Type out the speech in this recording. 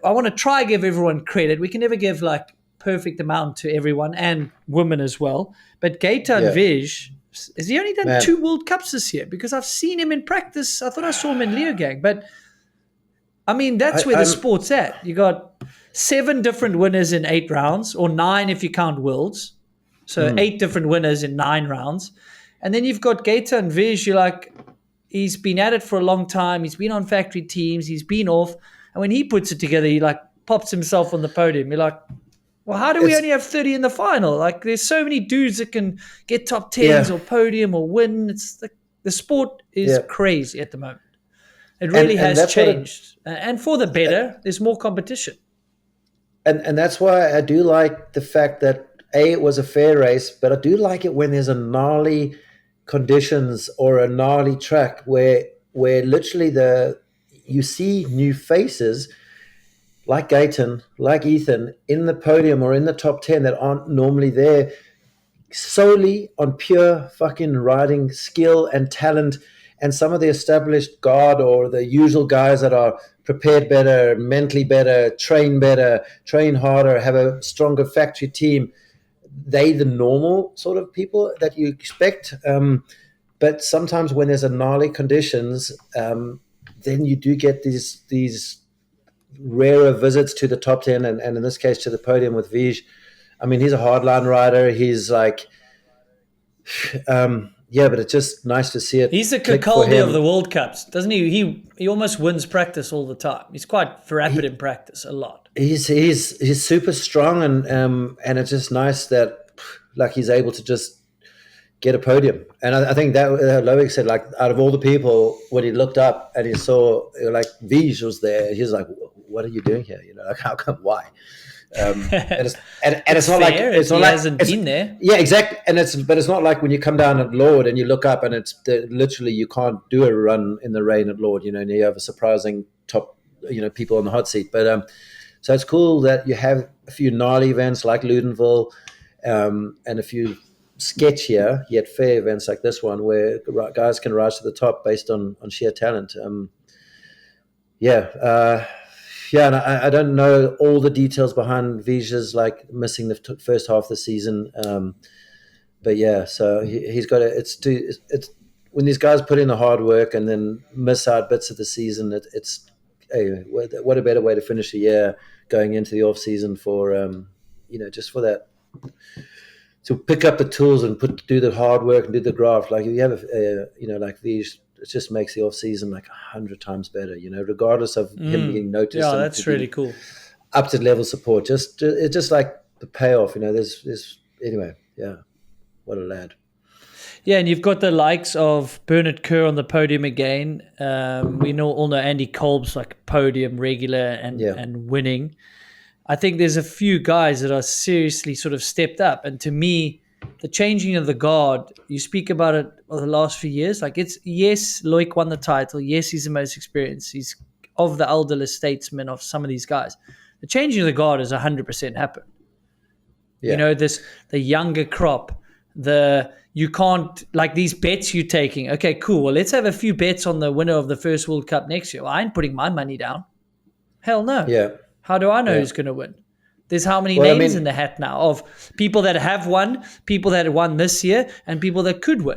I want to try give everyone credit. We can never give like perfect amount to everyone and women as well. But Gaetan Vij, has he only done 2 World Cups this year? Because I've seen him in practice. I thought I saw him in Leogang. But, I mean, that's where the sport's at. You got 7 different winners in 8 rounds, or 9 if you count Worlds. So 8 different winners in 9 rounds. And then you've got Gaetan Vij. You're like, he's been at it for a long time. He's been on factory teams. He's been off. And when he puts it together, he like pops himself on the podium. You're like, well, how do we only have 30 in the final? Like, there's so many dudes that can get top 10s or podium or win. It's like the sport is crazy at the moment. It really has changed. And for the better, there's more competition. And that's why I do like the fact that, it was a fair race, but I do like it when there's a gnarly conditions or a gnarly track where literally you see new faces like Gaetan, like Ethan, in the podium or in the top 10 that aren't normally there, solely on pure fucking riding skill and talent. And some of the established guard or the usual guys that are prepared better, mentally better, train harder, have a stronger factory team, they the normal sort of people that you expect. But sometimes when there's a gnarly conditions, then you do get these rarer visits to the top 10 and in this case to the podium with Vij. I mean, he's a hardline rider. He's like, but it's just nice to see it. He's the Capaldi of the World Cups, doesn't he? He almost wins practice all the time. He's quite rapid in practice a lot. He's super strong and it's just nice that like he's able to just get a podium. And I think that Loic said, like, out of all the people, when he looked up and he saw like Vij was there, he was like, "What are you doing here? You know, like, how come? Why?" And it's not fair, like he hasn't been there. Yeah, exactly. But it's not like when you come down at Lord and you look up and it's literally you can't do a run in the rain at Lord. You know, and you have a surprising top, people on the hot seat. But so it's cool that you have a few gnarly events like Ludenville, and a few sketchier yet fair events like this one where guys can rise to the top based on sheer talent. And I don't know all the details behind Vij's like missing the first half of the season, but yeah, so he's got it's when these guys put in the hard work and then miss out bits of the season. What a better way to finish the year going into the off season for just for that, to pick up the tools and do the hard work and do the graft. Like if you have like these, it just makes the off season like 100 times better, regardless of him being noticed. Yeah, that's really cool. Up to level support. It's just like the payoff, there's anyway, yeah. What a lad. Yeah, and you've got the likes of Bernard Kerr on the podium again. We all know Andy Kolb's like podium regular and winning. I think there's a few guys that are seriously sort of stepped up. And to me, the changing of the guard, you speak about it over the last few years. Like yes, Loic won the title. Yes, he's the most experienced. He's of the elderly statesmen of some of these guys. The changing of the guard has 100% happened. Yeah. The younger crop, you can't, like these bets you're taking. Okay, cool. Well, let's have a few bets on the winner of the first World Cup next year. Well, I ain't putting my money down. Hell no. Yeah. How do I know who's going to win? There's how many names in the hat now of people that have won, people that won this year, and people that could win.